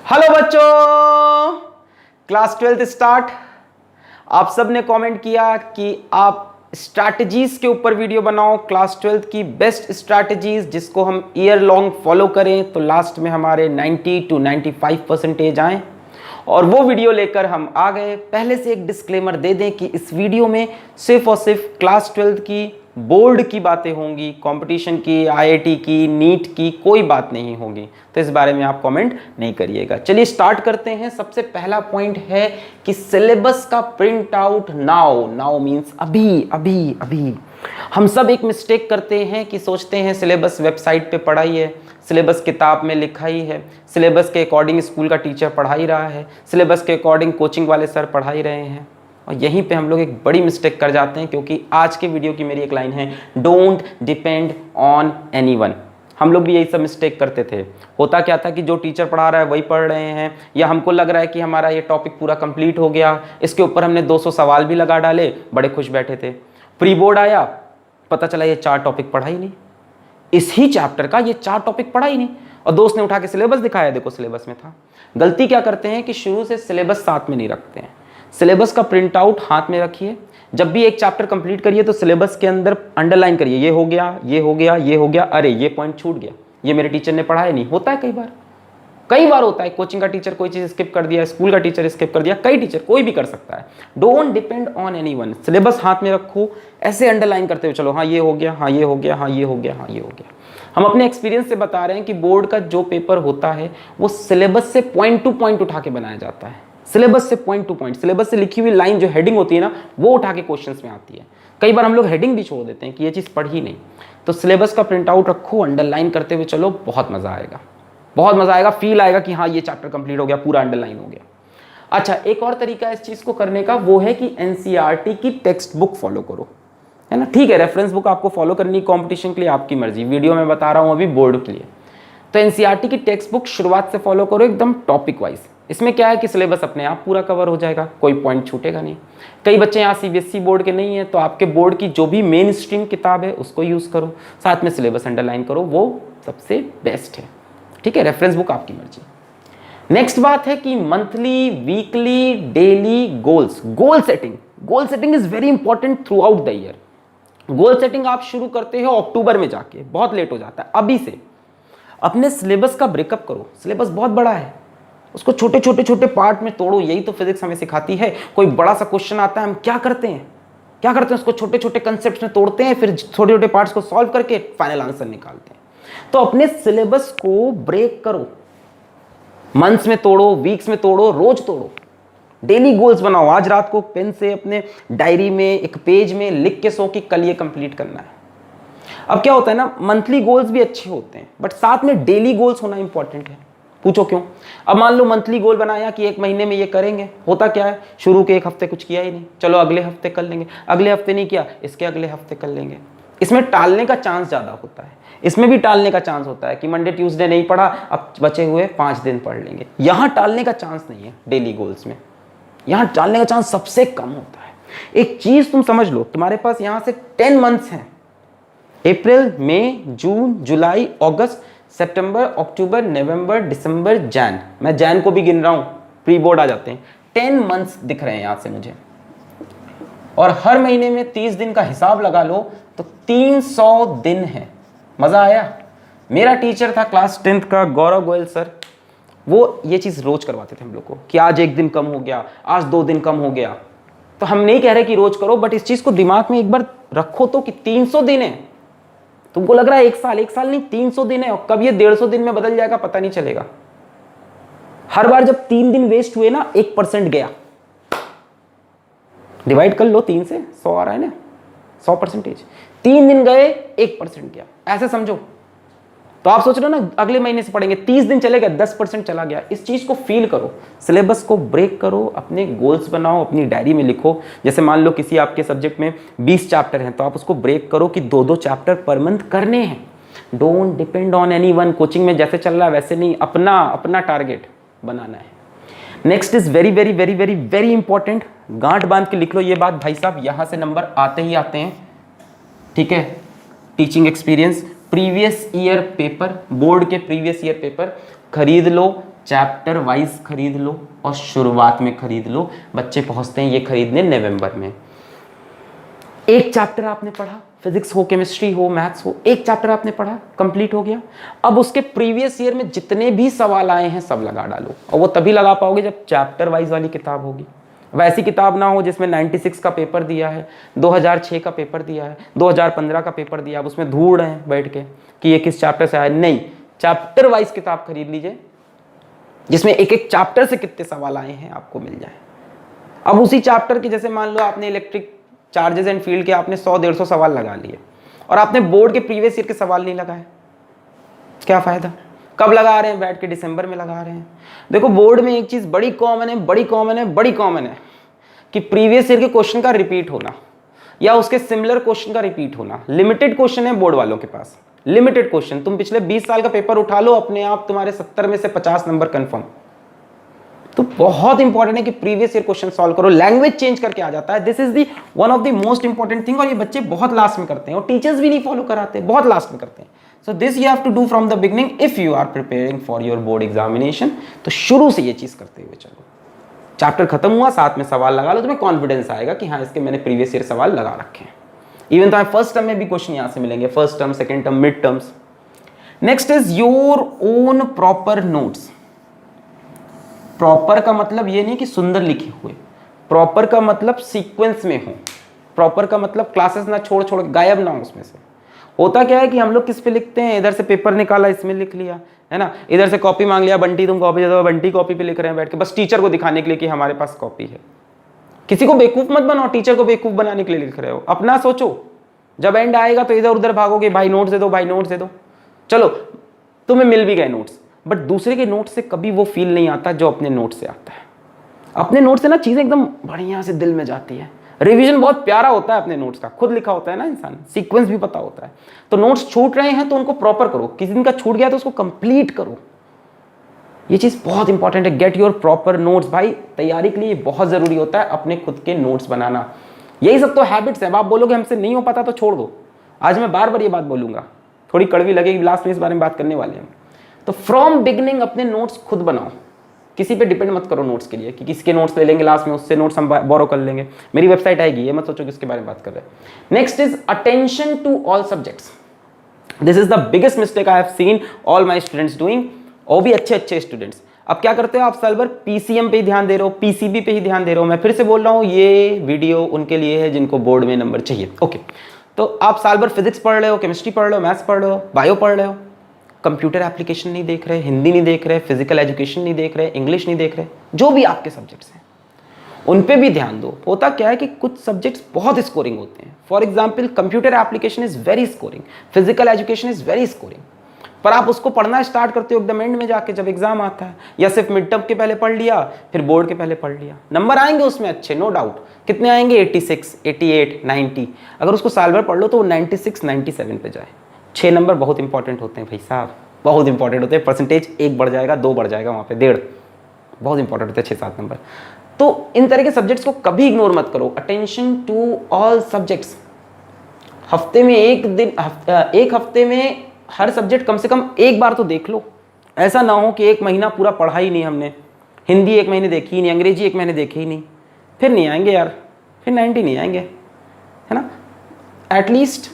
Hello बच्चों, class 12th start. आप सब ने कमेंट किया कि आप स्ट्रैटेजीज के ऊपर वीडियो बनाओ, क्लास 12th की बेस्ट स्ट्रैटेजीज जिसको हम ईयर लॉन्ग फॉलो करें तो लास्ट में हमारे 90 to 95% आए। और वो वीडियो लेकर हम आ गए। पहले से एक डिस्क्लेमर दे दें कि इस वीडियो में सिर्फ और सिर्फ क्लास 12th की बोर्ड की बातें होंगी, कंपटीशन की, आईआईटी की, नीट की कोई बात नहीं होगी, तो इस बारे में आप कमेंट नहीं करिएगा। चलिए स्टार्ट करते हैं। सबसे पहला पॉइंट है कि सिलेबस का print out now. Now means अभी अभी अभी। हम सब एक मिस्टेक करते हैं कि सोचते हैं सिलेबस वेबसाइट पे पढ़ा ही है, सिलेबस किताब में लिखा ही है, सिलेबस के अकॉर्डिंग स्कूल का टीचर पढ़ा ही रहा है, सिलेबस के अकॉर्डिंग कोचिंग वाले सर पढ़ा ही रहे हैं। और यहीं पे हम लोग एक बड़ी मिस्टेक कर जाते हैं, क्योंकि आज के वीडियो की मेरी एक लाइन है, डोंट डिपेंड ऑन एनीवन। हम लोग भी यही सब मिस्टेक करते थे। होता क्या था कि जो टीचर पढ़ा रहा है वही पढ़ रहे हैं, या हमको लग रहा है कि हमारा ये टॉपिक पूरा कंप्लीट हो गया, इसके ऊपर हमने 200 सवाल भी लगा डाले, बड़े खुश बैठे थे। प्री बोर्ड आया, पता चला ये 4 टॉपिक पढ़ा ही नहीं, इस ही चैप्टर का ये 4 टॉपिक पढ़ा ही नहीं, और दोस्त ने उठा के सिलेबस दिखाया, देखो सिलेबस में था। गलती क्या करते हैं कि शुरू से सिलेबस साथ में नहीं रखते हैं। सिलेबस का प्रिंट आउट हाथ में रखिए, जब भी एक चैप्टर कंप्लीट करिए तो सिलेबस के अंदर अंडरलाइन करिए, ये हो गया, ये हो गया, ये हो गया, अरे ये पॉइंट छूट गया, ये मेरे टीचर ने पढ़ाया नहीं। होता है कई बार होता है, कोचिंग का टीचर कोई चीज स्किप कर दिया, स्कूल का टीचर स्किप कर दिया, कई टीचर, कोई भी कर सकता है। Don't depend on anyone. Syllabus हाथ में रखो, ऐसे अंडरलाइन करते हुए चलो, हाँ ये हो गया, हाँ ये हो गया, हाँ ये हो गया, हाँ ये हो गया। हम अपने एक्सपीरियंस से बता रहे हैं कि बोर्ड का जो पेपर होता है वो सिलेबस से पॉइंट टू पॉइंट उठा के बनाया जाता है। सिलेबस से पॉइंट टू पॉइंट, सिलेबस से लिखी हुई लाइन जो हेडिंग होती है ना, वो उठा के क्वेश्चंस में आती है। कई बार हम लोग हेडिंग भी छोड़ देते हैं कि ये चीज़ पढ़ी नहीं। तो सिलेबस का प्रिंट आउट रखो, अंडरलाइन करते हुए चलो, बहुत मजा आएगा, बहुत मजा आएगा, फील आएगा कि हाँ ये चैप्टर कंप्लीट हो गया, पूरा अंडरलाइन हो गया। अच्छा, एक और तरीका इस चीज को करने का वो है कि एनसीईआरटी की टेक्स्ट बुक फॉलो करो, है ना। ठीक है, रेफरेंस बुक आपको फॉलो करनी कंपटीशन के लिए, आपकी मर्जी, वीडियो में बता रहा हूं अभी बोर्ड के लिए। तो एनसीईआरटी की टेक्स्ट बुक शुरुआत से फॉलो करो, एकदम टॉपिक वाइज। इसमें क्या है कि सिलेबस अपने आप पूरा कवर हो जाएगा, कोई पॉइंट छूटेगा नहीं। कई बच्चे यहाँ सीबीएसई बोर्ड के नहीं है, तो आपके बोर्ड की जो भी मेन स्ट्रीम किताब है उसको यूज करो, साथ में सिलेबस अंडरलाइन करो, वो सबसे बेस्ट है। ठीक है, रेफरेंस बुक आपकी मर्जी। नेक्स्ट बात है कि monthly, weekly, daily goals. Goal setting is very important through out the year. Goal setting आप शुरू करते हो अक्टूबर में जाके, बहुत लेट हो जाता है। अभी से अपने सिलेबस का ब्रेकअप करो। सिलेबस बहुत बड़ा है, उसको छोटे छोटे पार्ट में तोड़ो। यही तो फिजिक्स हमें सिखाती है। कोई बड़ा सा क्वेश्चन आता है, हम क्या करते हैं उसको छोटे छोटे कंसेप्ट में तोड़ते हैं, फिर छोटे छोटे पार्ट्स को सॉल्व करके फाइनल आंसर निकालते हैं। तो अपने सिलेबस को ब्रेक करो, मंथ्स में तोड़ो, वीक्स में तोड़ो, रोज तोड़ो। डेली गोल्स बनाओ। आज रात को पेन से अपने डायरी में एक पेज में लिख के सो कि कल ये कंप्लीट करना है। अब क्या होता है ना, मंथली गोल्स भी अच्छे होते हैं, बट साथ में डेली गोल्स होना इंपॉर्टेंट है। पूछो क्यों? अब मान लो मंथली गोल बनाया कि एक महीने में ये करेंगे, होता क्या है, शुरू के एक हफ्ते कुछ किया ही नहीं, चलो अगले हफ्ते कर लेंगे, अगले हफ्ते नहीं किया, इसके अगले हफ्ते कर लेंगे। इसमें टालने का चांस ज्यादा होता है। इसमें भी टालने का चांस होता है कि मंडे ट्यूसडे नहीं पढ़ा, अब बचे हुए 5 दिन पढ़ लेंगे। यहां टालने का चांस नहीं है डेली गोल्स में, यहां टालने का चांस सबसे कम होता है। एक चीज तुम समझ लो, तुम्हारे पास यहां से 10 मंथ्स हैं, अप्रैल, मई, जून, जुलाई, अगस्त, सितंबर, अक्टूबर, नवंबर, दिसंबर, जैन। मैं जैन को भी गिन रहा हूं, प्री बोर्ड आ जाते हैं। 10 मंथ्स दिख रहे हैं यहां से मुझे, और हर महीने में 30 दिन का हिसाब लगा लो तो 300 दिन है। मजा आया? मेरा टीचर था क्लास 10th का गौरव गोयल सर, वो ये चीज रोज करवाते थे हम लोग को कि आज 1 दिन कम हो गया, आज 2 दिन कम हो गया। तो हम नहीं कह रहे कि रोज करो, बट इस चीज को दिमाग में एक बार रखो तो कि 300 दिन है। तुमको लग रहा है 1 साल नहीं, 300 दिन है, और कब ये 150 दिन में बदल जाएगा पता नहीं चलेगा। हर बार जब 3 दिन वेस्ट हुए ना, 1% गया। डिवाइड कर लो 3 से, 100 आ रहा है ना, 100%। 3 दिन गए, 1% गया, ऐसे समझो। तो आप सोच रहे हो ना अगले महीने से पढ़ेंगे, 30 दिन चले गए, 10% चला गया। इस चीज को फील करो, सिलेबस को ब्रेक करो, अपने गोल्स बनाओ, अपनी डायरी में लिखो। जैसे मान लो किसी आपके सब्जेक्ट में 20 चैप्टर हैं, तो आप उसको ब्रेक करो कि 2-2 चैप्टर पर मंथ करने हैं। Don't depend on anyone. Coaching में जैसे चल रहा है वैसे नहीं, अपना टारगेट बनाना है। Next is very very very very very important. गांठ बांध के लिख लो ये बात भाई साहब, यहां से नंबर आते ही आते हैं। ठीक है, teaching experience, previous year paper, board के प्रीवियस ईयर पेपर खरीद लो, चैप्टर वाइज खरीद लो और शुरुआत में खरीद लो। बच्चे पहुंचते हैं ये खरीदने नवंबर में। एक चैप्टर आपने पढ़ा, फिजिक्स हो, केमिस्ट्री हो, मैथ्स हो, एक चैप्टर आपने पढ़ा, कंप्लीट हो गया। अब उसके प्रीवियस ईयर में जितने भी सवाल आए हैं सब लगा डालो, और वो तभी लगा पाओगे जब चैप्टर वाइज वाली किताब होगी। वैसी किताब ना हो जिसमें 96 का पेपर दिया है, 2006 का पेपर दिया है, 2015 का पेपर दिया, अब उसमें ढूंढ रहे हैं बैठ के कि ये किस चैप्टर से आया। नहीं, चैप्टर वाइज किताब खरीद लीजिए जिसमें एक एक चैप्टर से कितने सवाल आए हैं आपको मिल जाए। अब उसी चैप्टर के, जैसे मान लो आपने इलेक्ट्रिक चार्जेस एंड फील्ड के आपने 100-150 सवाल लगा लिए और आपने बोर्ड के प्रीवियस ईयर के सवाल नहीं लगाए, क्या फायदा। कब लगा रहे हैं? बैठ के दिसंबर में लगा रहे हैं। देखो बोर्ड में एक चीज बड़ी कॉमन है कि प्रीवियस ईयर के क्वेश्चन का रिपीट होना या उसके सिमिलर क्वेश्चन का रिपीट होना। लिमिटेड क्वेश्चन है बोर्ड वालों के पास, लिमिटेड क्वेश्चन। तुम पिछले 20 साल का पेपर उठा लो, अपने आप तुम्हारे 70 में से 50 नंबर कंफर्म। तो बहुत इंपॉर्टेंट है कि प्रीवियस ईयर क्वेश्चन सॉल्व करो। लैंग्वेज चेंज करके आ जाता है, this is the one of the most important thing. और ये बच्चे बहुत लास्ट में करते हैं और टीचर्स भी नहीं फॉलो कराते, बहुत लास्ट में करते हैं। So this you have to do from the beginning if you are preparing for your board examination. तो शुरू से ये चीज करते हुए चलो। चैप्टर खत्म हुआ, साथ में सवाल लगा लो, तुम्हें कॉन्फिडेंस आएगा कि हाँ इसके मैंने प्रीवियस ईयर सवाल लगा रखे हैं। इवन तो फर्स्ट टर्म में भी क्वेश्चन यहाँ से मिलेंगे, first term, second term, mid terms. Next is your own proper notes. Proper का मतलब ये नहीं कि सुंदर लिखे हुए, प्रॉपर का मतलब सीक्वेंस में हो। प्रॉपर का मतलब क्लासेस ना छोड़ छोड़ गायब ना हो उसमें से। होता क्या है कि हम लोग किस पे लिखते हैं, इधर से पेपर निकाला इसमें लिख लिया, है ना, इधर से कॉपी मांग लिया, बंटी तुम कॉपी दे दो, बंटी कॉपी पे लिख रहे हैं बैठ के, बस टीचर को दिखाने के लिए कि हमारे पास कॉपी है। किसी को बेवकूफ मत बनाओ, टीचर को बेवकूफ बनाने के लिए लिख रहे हो। अपना सोचो, जब एंड आएगा तो इधर उधर भागोगे, भाई नोट्स दे दो, भाई नोट्स दे दो। चलो तुम्हें मिल भी गए नोट्स, बट दूसरे के नोट से कभी वो फील नहीं आता जो अपने नोट से आता है। अपने नोट से ना चीजें एकदम बढ़िया से दिल में जाती है। रिवीजन बहुत प्यारा होता है अपने नोट्स का, खुद लिखा होता है ना इंसान, सीक्वेंस भी पता होता है। तो नोट्स छूट रहे हैं तो उनको प्रॉपर करो, किसी दिन का छूट गया तो उसको कंप्लीट करो। ये चीज बहुत इंपॉर्टेंट है, गेट योर प्रॉपर नोट्स। भाई तैयारी के लिए बहुत जरूरी होता है अपने खुद के नोट्स बनाना। यही सब तो हैबिट्स है। आप बोलोगे हमसे नहीं हो पाता तो छोड़ दो। आज मैं बार बार ये बात बोलूंगा, थोड़ी कड़वी लगेगी, लास्ट में इस बारे में बात करने वाले हैं। तो फ्रॉम बिगिनिंग अपने नोट्स खुद बनाओ, किसी पे डिपेंड मत करो नोट्स के लिए कि किसके नोट्स ले लेंगे लास्ट में, उससे नोट्स हम बोरो कर लेंगे। मेरी वेबसाइट आएगी, ये मत सोचो किसके बारे में बात कर रहे हैं। Next is attention to all subjects. This is the biggest mistake I have seen all my students doing, और भी अच्छे स्टूडेंट्स। अब क्या करते हो आप, साल भर पीसीएम पे ही ध्यान दे रहे हो, पीसीबी पे ही ध्यान दे रहे हो। मैं फिर से बोल रहा हूँ, ये वीडियो उनके लिए है जिनको बोर्ड में नंबर चाहिए। ओके, तो आप साल भर फिजिक्स पढ़ रहे हो, केमिस्ट्री पढ़ रहे हो, मैथ्स पढ़ रहे हो, बायो पढ़ रहे हो, कंप्यूटर एप्लीकेशन नहीं देख रहे, हिंदी नहीं देख रहे, फिजिकल एजुकेशन नहीं देख रहे, इंग्लिश नहीं देख रहे, जो भी आपके सब्जेक्ट्स हैं उन पे भी ध्यान दो। होता क्या है कि कुछ सब्जेक्ट्स बहुत स्कोरिंग होते हैं। For example computer application is very scoring, physical education is very scoring, पर आप उसको पढ़ना स्टार्ट करते हो एकदम एंड में जाके जब एग्जाम आता है, या सिर्फ मिड टर्म के पहले पढ़ लिया फिर बोर्ड के पहले पढ़ लिया। नंबर आएंगे उसमें अच्छे, नो डाउट। कितने आएंगे? 86, 88, 90। अगर उसको साल भर पढ़ लो तो वो 96, 97 पे जाए। 6 नंबर बहुत इंपॉर्टेंट होते हैं भाई साहब, बहुत इंपॉर्टेंट होते हैं। परसेंटेज 1 बढ़ जाएगा, 2 बढ़ जाएगा, वहाँ पे 1.5 बहुत इंपॉर्टेंट होते हैं, 6-7 नंबर। तो इन तरह के सब्जेक्ट्स को कभी इग्नोर मत करो। Attention to all subjects. हफ्ते में एक हफ्ते में हर सब्जेक्ट कम से कम एक बार तो देख लो। ऐसा ना हो कि 1 महीना पूरा पढ़ा ही नहीं हमने, हिंदी 1 महीने देखी ही नहीं, अंग्रेजी 1 महीने देखी ही नहीं, फिर नहीं आएंगे यार, फिर 90 नहीं आएंगे, है ना। एटलीस्ट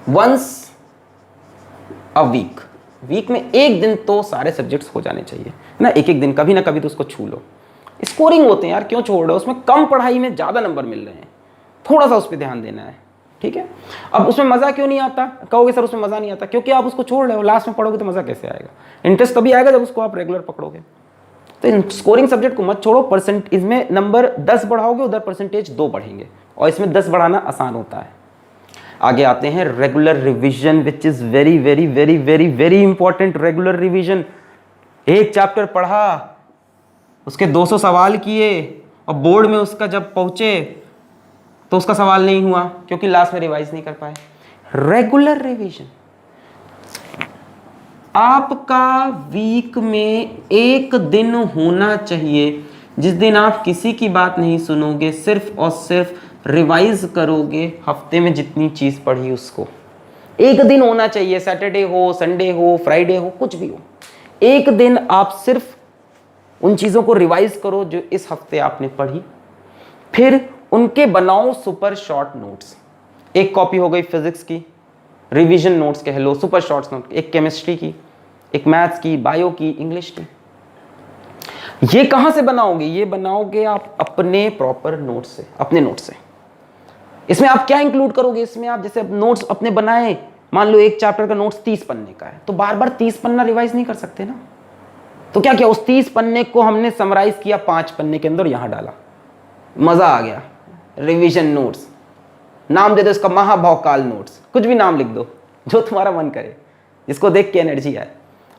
वंस अ वीक में 1 दिन तो सारे सब्जेक्ट्स हो जाने चाहिए, है ना। एक दिन कभी ना कभी तो उसको छू लो। स्कोरिंग होते हैं यार, क्यों छोड़ रहे हो? उसमें कम पढ़ाई में ज़्यादा नंबर मिल रहे हैं, थोड़ा सा उस पर ध्यान देना है, ठीक है। अब उसमें मज़ा क्यों नहीं आता? कहोगे सर उसमें मज़ा नहीं आता, क्योंकि आप उसको छोड़ रहे हो। लास्ट में पढ़ोगे तो मज़ा कैसे आएगा? इंटरेस्ट तभी आएगा जब उसको आप रेगुलर पकड़ोगे। तो इन स्कोरिंग सब्जेक्ट को मत छोड़ो। इसमें नंबर 10 बढ़ाओगे, उधर परसेंटेज 2 बढ़ेंगे, और इसमें 10 बढ़ाना आसान होता है। आगे आते हैं regular revision, which is very very very very very important. Regular revision, एक चैप्टर पढ़ा, उसके 200 सवाल किए, और बोर्ड में उसका जब पहुँचे तो उसका सवाल नहीं हुआ क्योंकि लास्ट में रिवाइज नहीं कर पाए। रेगुलर रिवीजन, आपका वीक में 1 दिन होना चाहिए जिस दिन आप किसी की बात नहीं सुनोगे, सिर्फ और सिर्फ रिवाइज करोगे हफ्ते में जितनी चीज पढ़ी उसको। एक दिन होना चाहिए, सैटरडे हो, संडे हो, फ्राइडे हो, कुछ भी हो, एक दिन आप सिर्फ उन चीजों को रिवाइज करो जो इस हफ्ते आपने पढ़ी, फिर उनके बनाओ सुपर शॉर्ट नोट्स। एक कॉपी हो गई फिजिक्स की, रिवीजन नोट्स कह लो, सुपर शॉर्ट्स नोट, एक केमिस्ट्री की, एक मैथ्स की, बायो की, इंग्लिश की। ये कहां से बनाओगे? ये बनाओगे आप अपने प्रॉपर नोट से, अपने नोट से। इसमें आप क्या इंक्लूड करोगे? इसमें आप जैसे नोट्स अपने बनाए, मान लो एक चैप्टर का नोट्स 30 पन्ने का है, तो बार बार 30 पन्ना रिवाइज नहीं कर सकते ना। तो क्या किया, उस 30 पन्ने को हमने समराइज किया 5 पन्ने के अंदर, यहां डाला, मजा आ गया। रिवीजन नोट्स, नाम दे दो इसका महाभौकाल नोट्स, कुछ भी नाम लिख दो जो तुम्हारा मन करे, जिसको देख के एनर्जी आए।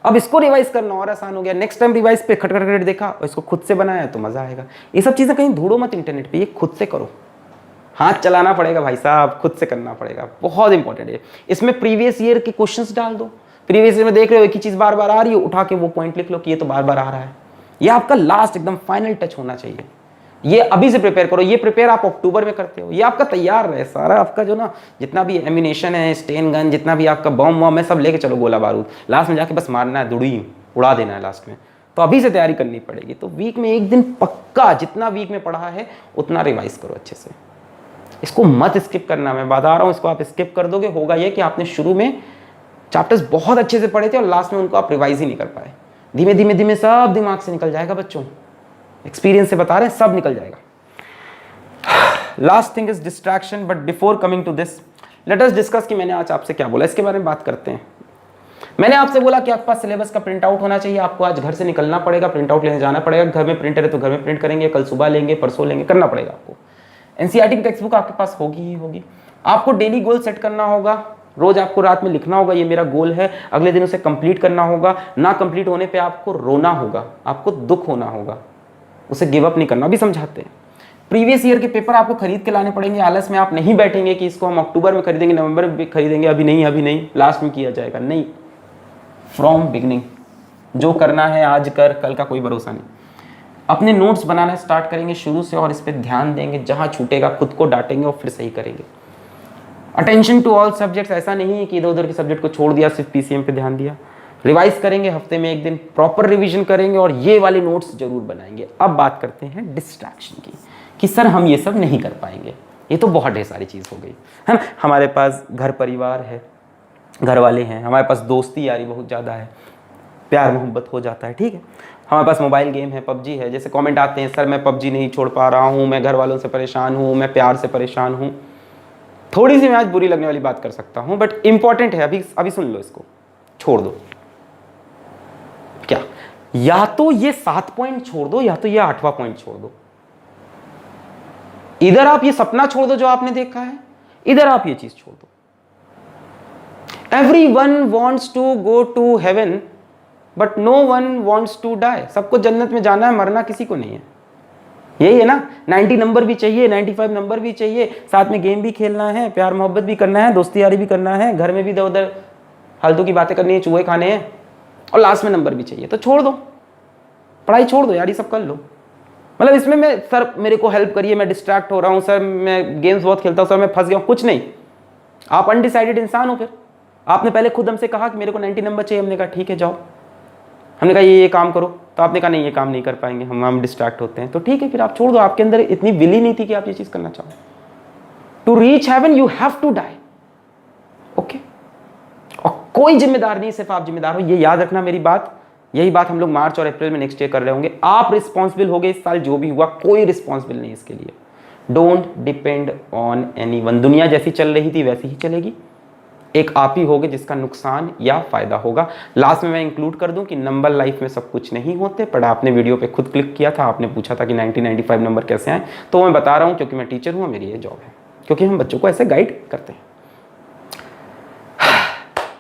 अब इसको रिवाइज करना और आसान हो गया। नेक्स्ट टाइम रिवाइज पे खटखट देखा और इसको खुद से बनाया तो मजा आएगा। ये सब चीजें कहीं ढूंढो मत इंटरनेट पे, ये खुद से करो। हाथ चलाना पड़ेगा भाई साहब, खुद से करना पड़ेगा, बहुत इंपॉर्टेंट है। इसमें प्रीवियस ईयर के क्वेश्चंस डाल दो, प्रीवियस ईयर में देख रहे हो एक ही चीज बार बार आ रही है, उठा के वो पॉइंट लिख लो कि ये तो बार बार आ रहा है। ये आपका लास्ट एकदम फाइनल टच होना चाहिए। ये अभी से प्रिपेयर करो। ये प्रिपेयर आप अक्टूबर में करते हो, ये आपका तैयार रहे सारा आपका जो ना, जितना भी एम्यूनेशन है, स्टेन गन, जितना भी आपका बम वम है, सब लेके चलो, गोला बारूद, लास्ट में जाके बस मारना है, दुड़ी उड़ा देना है लास्ट में। तो अभी से तैयारी करनी पड़ेगी। तो वीक में एक दिन पक्का, जितना वीक में पढ़ा है उतना रिवाइज करो अच्छे से। इसको मत स्किप करना, मैं बता रहा हूँ। इसको आप स्किप कर दोगे, होगा ये कि आपने शुरू में चैप्टर्स बहुत अच्छे से पढ़े थे और लास्ट में उनको आप रिवाइज ही नहीं कर पाए। धीमे धीमे धीमे सब दिमाग से निकल जाएगा बच्चों, एक्सपीरियंस से बता रहे हैं, सब निकल जाएगा। Last thing is distraction, but before coming to this let us discuss कि मैंने आज आपसे क्या बोला, इसके बारे में बात करते हैं। मैंने आपसे बोला कि आपके पास सिलेबस का प्रिंट आउट होना चाहिए, आपको आज घर से निकलना पड़ेगा, प्रिंट आउट लेने जाना पड़ेगा। घर में प्रिंटर है तो घर में प्रिंट करेंगे, कल सुबह लेंगे, परसों लेंगे, करना पड़ेगा आपको। एनसीईआरटी की टेक्स्ट बुक आपके पास होगी ही होगी। आपको डेली गोल सेट करना होगा, रोज आपको रात में लिखना होगा ये मेरा गोल है, अगले दिन उसे कंप्लीट करना होगा। ना कंप्लीट होने पे आपको रोना होगा, आपको दुख होना होगा, उसे गिव अप नहीं करना। अभी समझाते हैं। प्रीवियस ईयर के पेपर आपको खरीद के लाने पड़ेंगे। आलस में आप नहीं बैठेंगे कि इसको हम अक्टूबर में खरीदेंगे, नवंबर में खरीदेंगे, अभी नहीं, लास्ट में किया जाएगा। नहीं, फ्रॉम बिगनिंग जो करना है आज कर, कल का कोई भरोसा नहीं। अपने नोट्स बनाना स्टार्ट करेंगे शुरू से और इस पर ध्यान देंगे, जहां छूटेगा खुद को डांटेंगे और फिर सही करेंगे। अटेंशन टू ऑल सब्जेक्ट्स, ऐसा नहीं है कि इधर उधर के सब्जेक्ट को छोड़ दिया, सिर्फ पीसीएम पे ध्यान दिया। रिवाइज करेंगे, हफ्ते में एक दिन प्रॉपर रिवीजन करेंगे और ये वाले नोट्स जरूर बनाएंगे। अब बात करते हैं डिस्ट्रैक्शन की, कि सर हम ये सब नहीं कर पाएंगे, ये तो बहुत ढेर सारी चीज़ हो गई है ना। हमारे पास घर परिवार है, घर वाले हैं, हमारे पास दोस्ती यारी बहुत ज़्यादा है, प्यार मोहब्बत हो जाता है, ठीक है। हमारे पास मोबाइल गेम है, पबजी है। जैसे कमेंट आते हैं, सर मैं पबजी नहीं छोड़ पा रहा हूँ, मैं घर वालों से परेशान हूँ, मैं प्यार से परेशान हूँ। थोड़ी सी मैं आज बुरी लगने वाली बात कर सकता हूँ, बट इंपॉर्टेंट है, अभी सुन लो, इसको छोड़ दो। क्या, या तो ये 7 पॉइंट छोड़ दो या तो ये 8वां पॉइंट छोड़ दो। इधर आप ये सपना छोड़ दो जो आपने देखा है, इधर आप ये चीज छोड़ दो। Everyone wants to go to heaven, but no one wants to die. सबको जन्नत में जाना है, मरना किसी को नहीं है। यही है ना, 90 नंबर भी चाहिए, 95 नंबर भी चाहिए, साथ में गेम भी खेलना है, प्यार मोहब्बत भी करना है, दोस्ती यारी भी करना है, घर में भी इधर उधर फालतू की बातें करनी है, चूहे खाने हैं, और लास्ट में नंबर भी चाहिए। तो छोड़ दो, पढ़ाई छोड़ दो यार, ये सब कर लो। मतलब इसमें मैं, सर मेरे को हेल्प करिए, मैं डिस्ट्रैक्ट हो रहा हूँ, सर मैं गेम्स बहुत खेलता हूँ, सर मैं फंस गया हूँ, कुछ नहीं। आप अनडिसाइडेड इंसान हो। फिर आपने पहले खुद हमसे कहा कि मेरे को 90 नंबर चाहिए, हमने कहा ठीक है जाओ। हमने कहा ये काम करो, तो आपने कहा नहीं ये काम नहीं कर पाएंगे, हम डिस्ट्रैक्ट होते हैं। तो ठीक है, फिर आप छोड़ दो। आपके अंदर इतनी विल ही नहीं थी कि आप ये चीज़ करना चाहो। To reach heaven you have to die, okay. और कोई जिम्मेदार नहीं, सिर्फ आप जिम्मेदार हो, ये याद रखना मेरी बात। यही बात हम लोग मार्च और अप्रैल में नेक्स्ट ईयर कर रहे होंगे। आप रिस्पॉन्सिबल हो गए इस साल, जो भी हुआ कोई रिस्पॉन्सिबल नहीं इसके लिए। Don't depend on anyone. दुनिया जैसी चल रही थी वैसी ही चलेगी, एक आप ही होगे जिसका नुकसान या फायदा होगा। लास्ट में मैं इंक्लूड कर दूं कि नंबर लाइफ में सब कुछ नहीं होते। पर आपने वीडियो पे खुद क्लिक किया था, आपने पूछा था कि 90-95 नंबर कैसे आए, तो मैं बता रहा हूं क्योंकि मैं टीचर हूं, मेरी ये जॉब है, क्योंकि हम बच्चों को ऐसे गाइड करते हैं।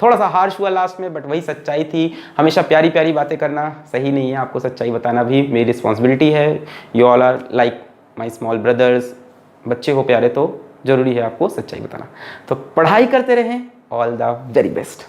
थोड़ा सा हार्श हुआ लास्ट में, बट वही सच्चाई थी। हमेशा प्यारी प्यारी बातें करना सही नहीं है, आपको सच्चाई बताना भी मेरी रिस्पॉन्सिबिलिटी है। You all are like my small brothers. बच्चे हो प्यारे तो जरूरी है आपको सच्चाई बताना। तो पढ़ाई करते रहें। All the very best.